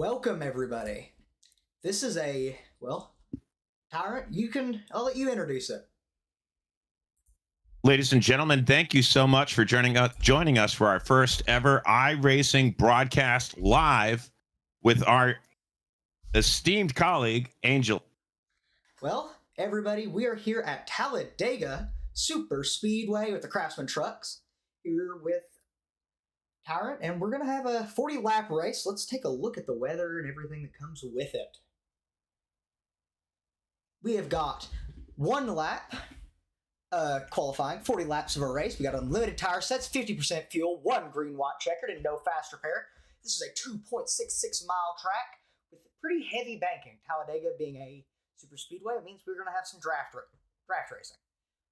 Welcome everybody. This is Tyrant, I'll let you introduce it. Ladies and gentlemen, thank you so much for joining us for our first ever iRacing broadcast live with our esteemed colleague, Angel. Well, everybody, we are here at Talladega Super Speedway with the Craftsman trucks, here with Tyrant, and we're going to have a 40-lap race. Let's take a look at the weather and everything that comes with it. We have got one lap qualifying, 40 laps of a race. We got unlimited tire sets, 50% fuel, one green, white checkered, and no fast repair. This is a 2.66-mile track with pretty heavy banking. Talladega being a super speedway, it means we're going to have some draft racing.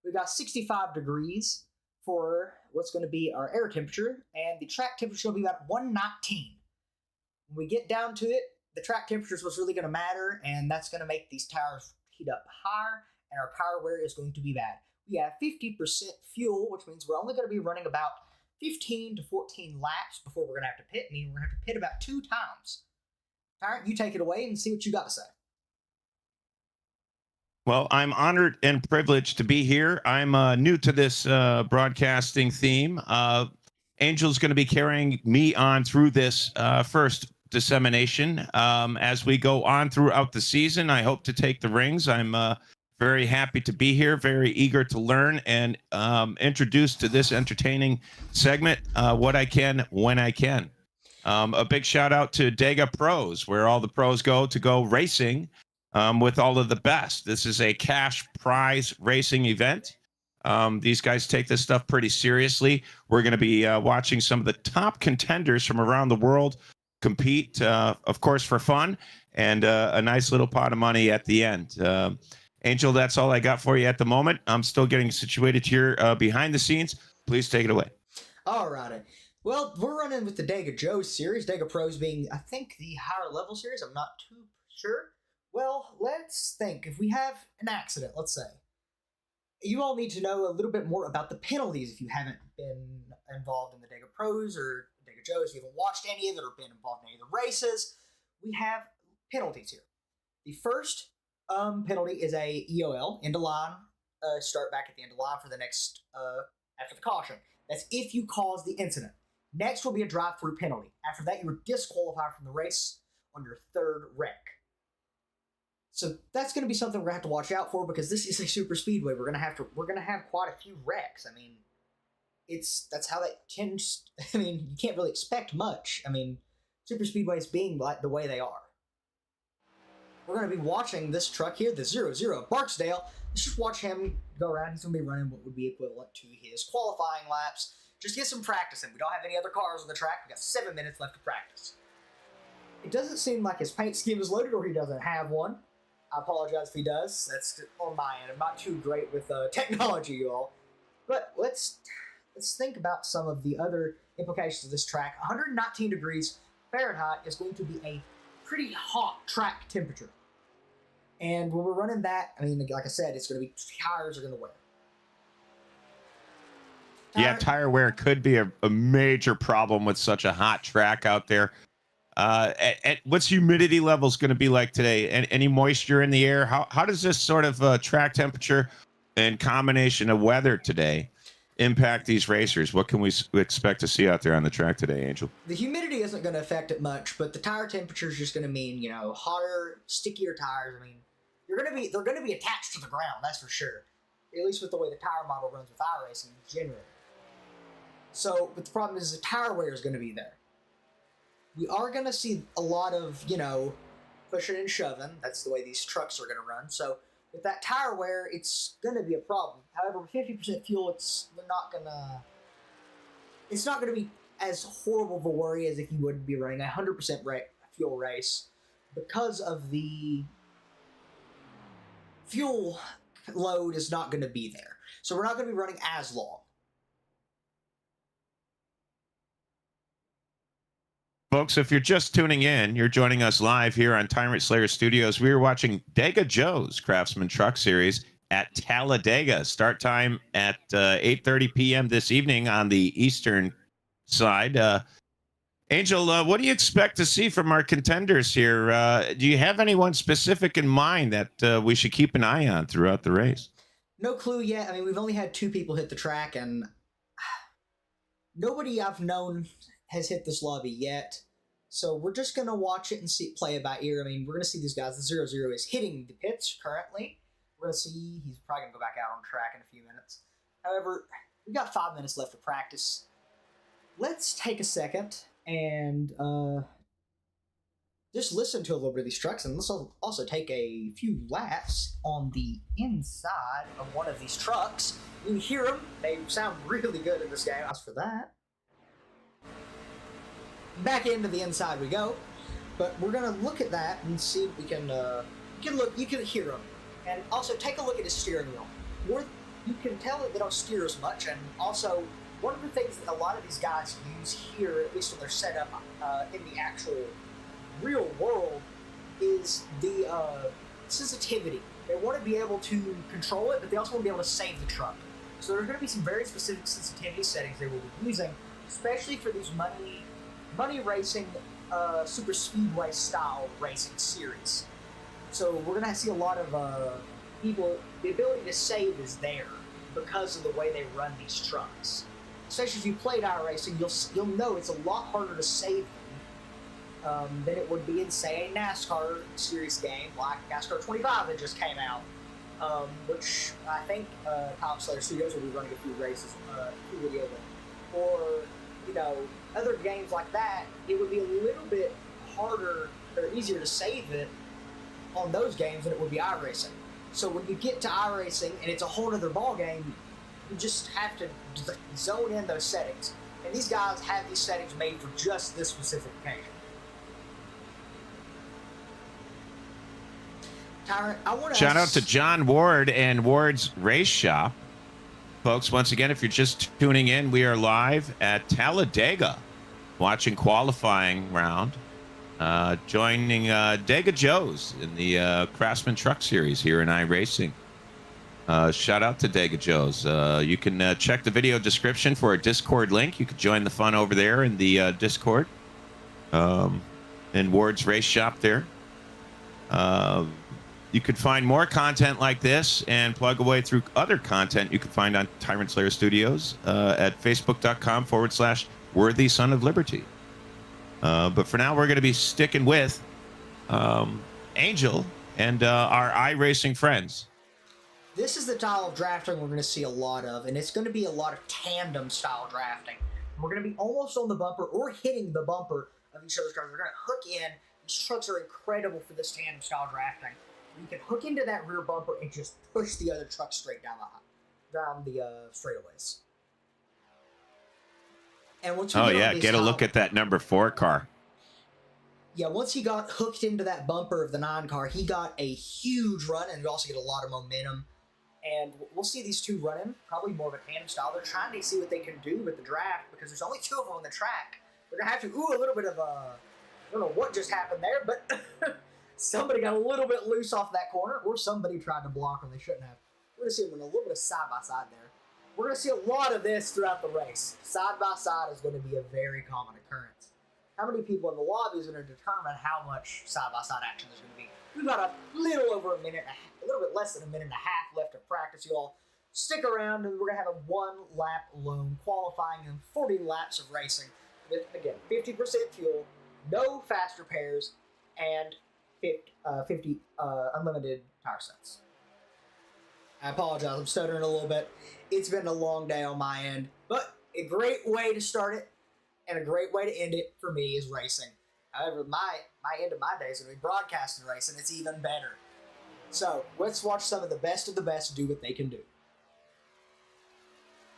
We've got 65 degrees for what's going to be our air temperature, and the track temperature will be about 119. When we get down to it, the track temperature is what's really going to matter, and that's going to make these tires heat up higher, and our power wear is going to be bad. We have 50% fuel, which means we're only going to be running about 15 to 14 laps before we're going to have to pit, meaning we're going to have to pit about 2 times. Tyrant, you take it away and see what you got to say. Well, I'm honored and privileged to be here. I'm new to this broadcasting theme. Angel's going to be carrying me on through this first dissemination. As we go on throughout the season, I hope to take the rings. I'm very happy to be here, very eager to learn and introduce to this entertaining segment what I can when I can. A big shout out to Dega Pros, where all the pros go to go racing with all of the best. This is a cash prize racing event. These guys take this stuff pretty seriously. We're going to be watching some of the top contenders from around the world compete, of course, for fun and a nice little pot of money at the end. Angel, that's all I got for you at the moment. I'm still getting situated here behind the scenes. Please take it away. All righty. Well, we're running with the Dega Joe series, Dega Pros being, I think, the higher level series. I'm not too sure. Well, let's think. If we have an accident, let's say, you all need to know a little bit more about the penalties if you haven't been involved in the Dega Pros or Dega Joes. If you haven't watched any of it or been involved in any of the races, we have penalties here. The first penalty is a EOL, end of line, start back at the end of line for the next, after the caution. That's if you cause the incident. Next will be a drive-through penalty. After that, you are disqualified from the race on your third wreck. So that's going to be something we're going to have to watch out for because this is a super speedway. We're going to have quite a few wrecks. I mean, that's how that tends. I mean, you can't really expect much. I mean, super speedways being like the way they are. We're going to be watching this truck here, the 00 Barksdale. Let's just watch him go around. He's going to be running what would be equivalent to his qualifying laps. Just get some practice in. We don't have any other cars on the track. We've got 7 minutes left to practice. It doesn't seem like his paint scheme is loaded or he doesn't have one. I apologize if he does. That's on my end. I'm not too great with technology, you all. But let's think about some of the other implications of this track. 119 degrees Fahrenheit is going to be a pretty hot track temperature. And when we're running that, I mean, like I said, it's going to be, tires are going to wear. Yeah, tire wear could be a major problem with such a hot track out there. What's humidity levels going to be like today? Any moisture in the air? How does this sort of track temperature and combination of weather today impact these racers? What can we expect to see out there on the track today, Angel? The humidity isn't going to affect it much, but the tire temperature is just going to mean, hotter, stickier tires. I mean, they're going to be attached to the ground, that's for sure. At least with the way the tire model runs with iRacing generally. So, but the problem is the tire wear is going to be there. We are going to see a lot of, pushing and shoving. That's the way these trucks are going to run. So, with that tire wear, it's going to be a problem. However, with 50% fuel, it's not going to be as horrible of a worry as if you would be running a 100% fuel race because of the fuel load is not going to be there. So, we're not going to be running as long. Folks, if you're just tuning in, you're joining us live here on Tyrant Slayer Studios. We are watching Dega Joe's Craftsman Truck Series at Talladega. Start time at 8:30 p.m. this evening on the eastern side. Angel, what do you expect to see from our contenders here? Do you have anyone specific in mind that we should keep an eye on throughout the race? No clue yet. I mean, we've only had 2 people hit the track, and nobody I've known has hit this lobby yet. So we're just going to watch it and play it by ear. I mean, we're going to see these guys. The 0-0 is hitting the pits currently. We're going to see he's probably going to go back out on track in a few minutes. However, we've got 5 minutes left of practice. Let's take a second and just listen to a little bit of these trucks, and let's also take a few laps on the inside of one of these trucks. You can hear them. They sound really good in this game. As for that, back into the inside we go. But we're going to look at that and see if we can, you can hear them. And also take a look at his steering wheel. You can tell that they don't steer as much, and also one of the things that a lot of these guys use here, at least when they're set up in the actual real world, is the sensitivity. They want to be able to control it, but they also want to be able to save the truck. So there's going to be some very specific sensitivity settings they will be using, especially for these money racing, super speedway style racing series. So we're going to see a lot of people. The ability to save is there because of the way they run these trucks. Especially if you played iRacing, you'll know it's a lot harder to save than it would be in, say, a NASCAR series game like NASCAR 25 that just came out, which I think Tyrant Slayer Studios will be running a few races, few videos, or other games like that. It would be a little bit harder or easier to save it on those games than it would be iRacing. So when you get to iRacing and it's a whole other ball game, you just have to zone in those settings. And these guys have these settings made for just this specific occasion. Tyrant, I want to shout out to John Ward and Ward's Race Shop. Folks, once again, if you're just tuning in, we are live at Talladega watching qualifying round, joining Dega Joe's in the Craftsman Truck Series here in iRacing. Shout out to Dega Joe's. You can check the video description for a Discord link. You can join the fun over there in the Discord. In Ward's Race Shop there. You could find more content like this and plug away through other content you can find on Tyrant Slayer Studios at facebook.com/Worthy Son of Liberty. But for now, we're going to be sticking with Angel and our iRacing friends. This is the style of drafting we're going to see a lot of, and it's going to be a lot of tandem style drafting. We're going to be almost on the bumper or hitting the bumper of each other's cars. We're going to hook in. These trucks are incredible for this tandem style drafting. You can hook into that rear bumper and just push the other truck straight down the straightaways. And once we get a look at that number 4 car. Yeah, once he got hooked into that bumper of the 9 car, he got a huge run, and you also get a lot of momentum. And we'll see these two running, probably more of a tandem style. They're trying to see what they can do with the draft because there's only 2 of them on the track. They're going to have to, a little bit of I don't know what just happened there, but somebody got a little bit loose off that corner, or somebody tried to block when they shouldn't have. We're going to see them in a little bit of side-by-side there. We're going to see a lot of this throughout the race. Side-by-side is going to be a very common occurrence. How many people in the lobby is going to determine how much side-by-side action there's going to be. We've got a little over a minute, a little bit less than a minute and a half left of practice, you all. Stick around, and we're going to have a 1-lap lone qualifying and 40 laps of racing with, again, 50% fuel, no fast repairs, and 50 unlimited tire sets. I apologize, I'm stuttering a little bit. It's been a long day on my end, but a great way to start it and a great way to end it for me is racing. However, my end of my day is going to be broadcasting racing. It's even better. So let's watch some of the best do what they can do.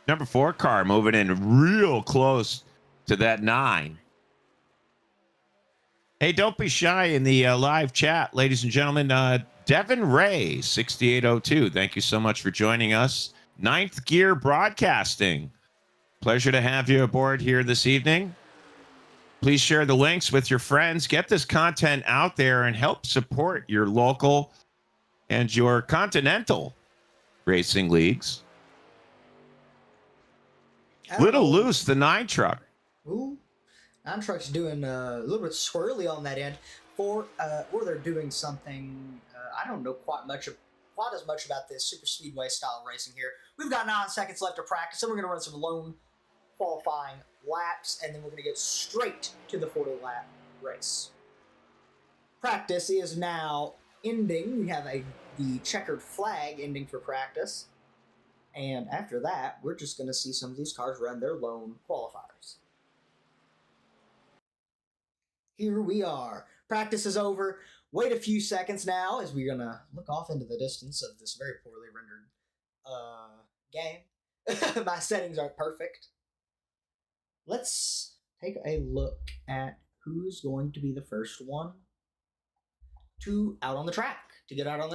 Number 4 car moving in real close to that 9. Hey, don't be shy in the live chat, ladies and gentlemen. Devin Ray, 6802. Thank you so much for joining us. 9th Gear Broadcasting. Pleasure to have you aboard here this evening. Please share the links with your friends. Get this content out there and help support your local and your continental racing leagues. Little loose, the 9 truck. Ooh. Non-truck's doing a little bit swirly on that end, or they're doing something. I don't know quite as much about this super speedway style racing here. We've got 9 seconds left to practice, and we're going to run some lone qualifying laps, and then we're going to get straight to the 40-lap race. Practice is now ending. We have the checkered flag ending for practice, and after that, we're just going to see some of these cars run their lone qualifiers. Here we are. Practice is over. Wait a few seconds now as we're going to look off into the distance of this very poorly rendered game. My settings aren't perfect. Let's take a look at who's going to be the first one to get out on the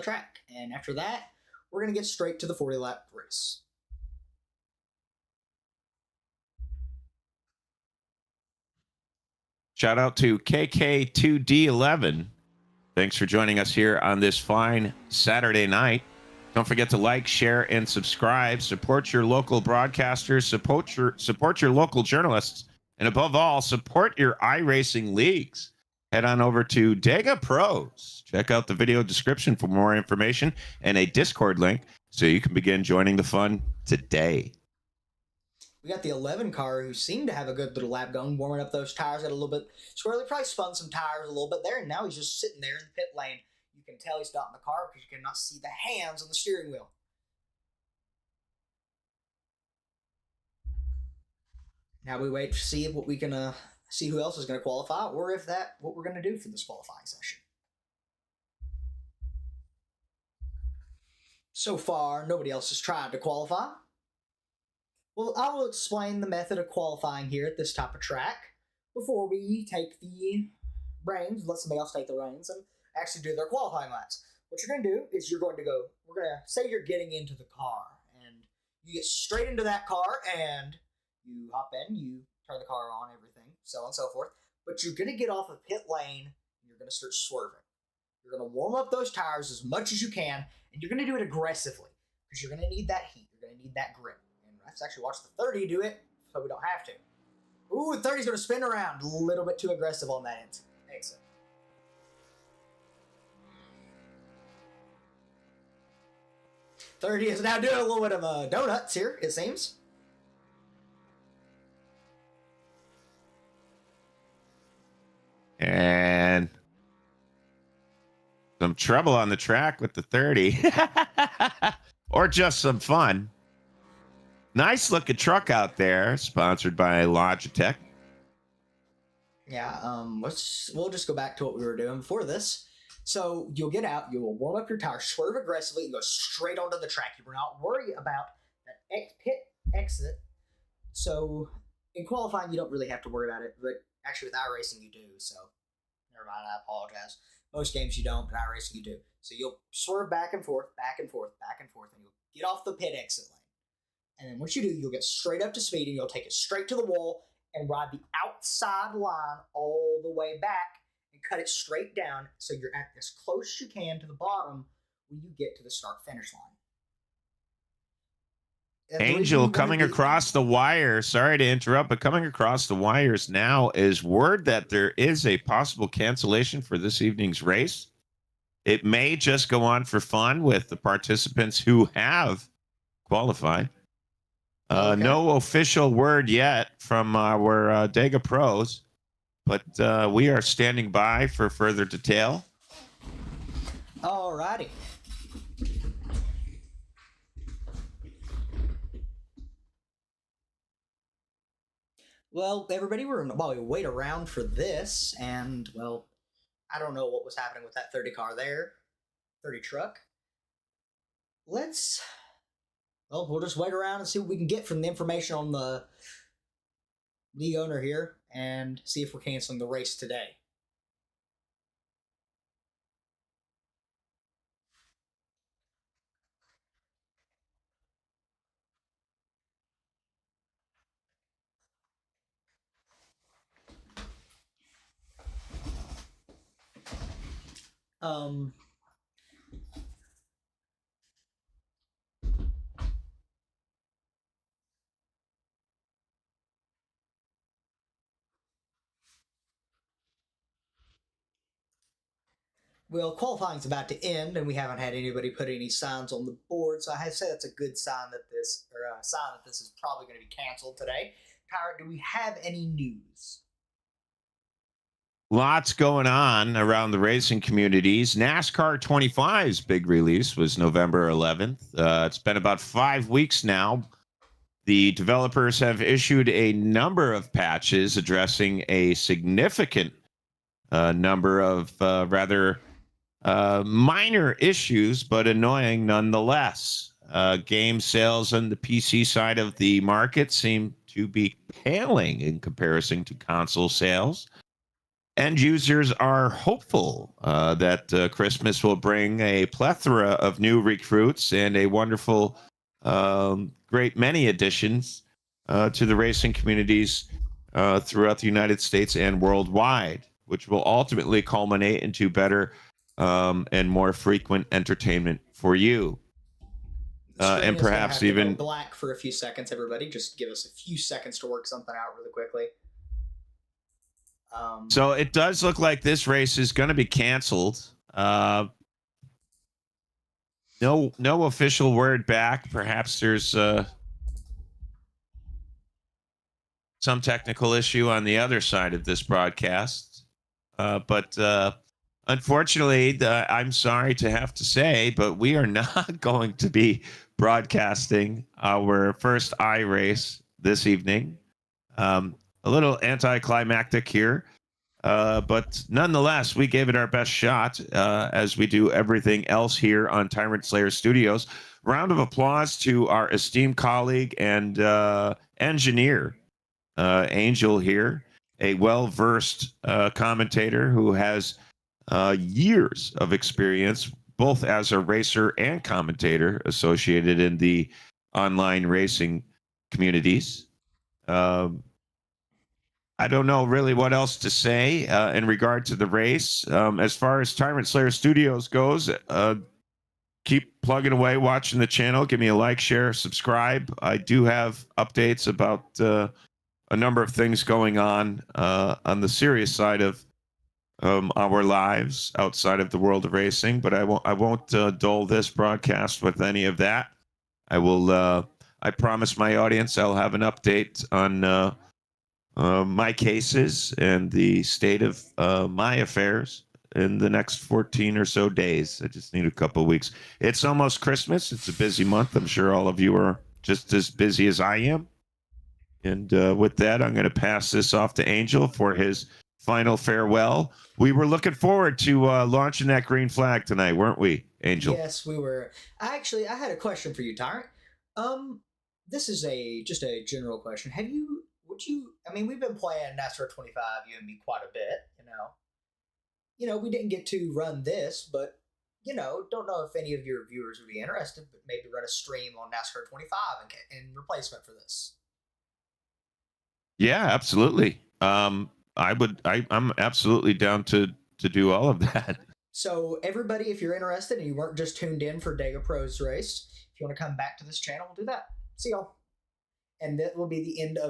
track. And after that, we're going to get straight to the 40-lap race. Shout out to KK2D11. Thanks for joining us here on this fine Saturday night. Don't forget to like, share, and subscribe. Support your local broadcasters. Support your local journalists. And above all, support your iRacing leagues. Head on over to Dega Pros. Check out the video description for more information and a Discord link so you can begin joining the fun today. We got the 11 car who seemed to have a good little lap going, warming up those tires. Got a little bit swirly, probably spun some tires a little bit there, and now he's just sitting there in the pit lane. You can tell he's not in the car because you cannot see the hands on the steering wheel. Now we wait to see if what we can see who else is going to qualify, or if what we're going to do for this qualifying session. So far, nobody else has tried to qualify. Well, I will explain the method of qualifying here at this type of track before we take the reins, let somebody else take the reins, and actually do their qualifying laps. What you're going to do is we're going to say you're getting into the car, and you get straight into that car, and you hop in, you turn the car on, everything, so on and so forth. But you're going to get off the pit lane, and you're going to start swerving. You're going to warm up those tires as much as you can, and you're going to do it aggressively, because you're going to need that heat, you're going to need that grip. Let's actually watch the 30 do it, so we don't have to. Ooh, the 30's going to spin around. A little bit too aggressive on that exit. .30 is now doing a little bit of donuts here, it seems. And some trouble on the track with the 30. Or just some fun. Nice looking truck out there, sponsored by Logitech. Yeah, we'll just go back to what we were doing before this. So you'll get out, you will warm up your tires, swerve aggressively, and go straight onto the track. You will not worry about that pit exit. So in qualifying, you don't really have to worry about it, but actually with iRacing you do, so never mind, I apologize. Most games you don't, but iRacing you do. So you'll swerve back and forth, back and forth, back and forth, and you'll get off the pit exit lane. And then once you do, you'll get straight up to speed, and you'll take it straight to the wall and ride the outside line all the way back and cut it straight down so you're at as close as you can to the bottom when you get to the start-finish line. Angel coming across the wire. Sorry to interrupt, but coming across the wires now is word that there is a possible cancellation for this evening's race. It may just go on for fun with the participants who have qualified. Okay. No official word yet from our Dega Pros, but we are standing by for further detail. Alrighty. Well, everybody, while we wait around for this, and, well, I don't know what was happening with that 30 car there, 30 truck. We'll just wait around and see what we can get from the information on the league owner here and see if we're canceling the race today. Well, qualifying's about to end, and we haven't had anybody put any signs on the board, so I have to say that's a good sign that this is probably going to be canceled today. Tyrant, do we have any news? Lots going on around the racing communities. NASCAR 25's big release was November 11th. It's been about 5 weeks now. The developers have issued a number of patches addressing a significant number of rather minor issues, but annoying nonetheless. Game sales on the PC side of the market seem to be paling in comparison to console sales. End users are hopeful that Christmas will bring a plethora of new recruits and a wonderful, great many additions to the racing communities throughout the United States and worldwide, which will ultimately culminate into better and more frequent entertainment for you. And perhaps even go black for a few seconds, everybody. Just give us a few seconds to work something out really quickly. So it does look like this race is going to be canceled. No official word back. Perhaps there's some technical issue on the other side of this broadcast. But unfortunately, I'm sorry to have to say, but we are not going to be broadcasting our first iRace this evening. A little anticlimactic here, but nonetheless, we gave it our best shot, as we do everything else here on Tyrant Slayer Studios. Round of applause to our esteemed colleague and engineer, Angel here, a well-versed commentator who has years of experience, both as a racer and commentator associated in the online racing communities. I don't know really what else to say in regard to the race. As far as Tyrant Slayer Studios goes, keep plugging away, watching the channel. Give me a like, share, subscribe. I do have updates about a number of things going on the serious side of our lives outside of the world of racing. But I won't dull this broadcast with any of that. I will. I promise my audience I'll have an update on my cases and the state of my affairs in the next 14 or so days. I just need a couple of weeks. It's almost Christmas. It's a busy month. I'm sure all of you are just as busy as I am. And with that, I'm going to pass this off to Angel for his final farewell. We were looking forward to launching that green flag tonight, weren't we, Angel? Yes, we were. I had a question for you, Tyrant. This is just a general question. I mean, we've been playing NASCAR 25, you and me, quite a bit, we didn't get to run this, but, don't know if any of your viewers would be interested, but maybe run a stream on NASCAR 25 in replacement for this. Yeah, absolutely. I'm absolutely down to do all of that. So everybody, if you're interested and you weren't just tuned in for Dega Pro's race, if you want to come back to this channel, we'll do that. See y'all. And that will be the end of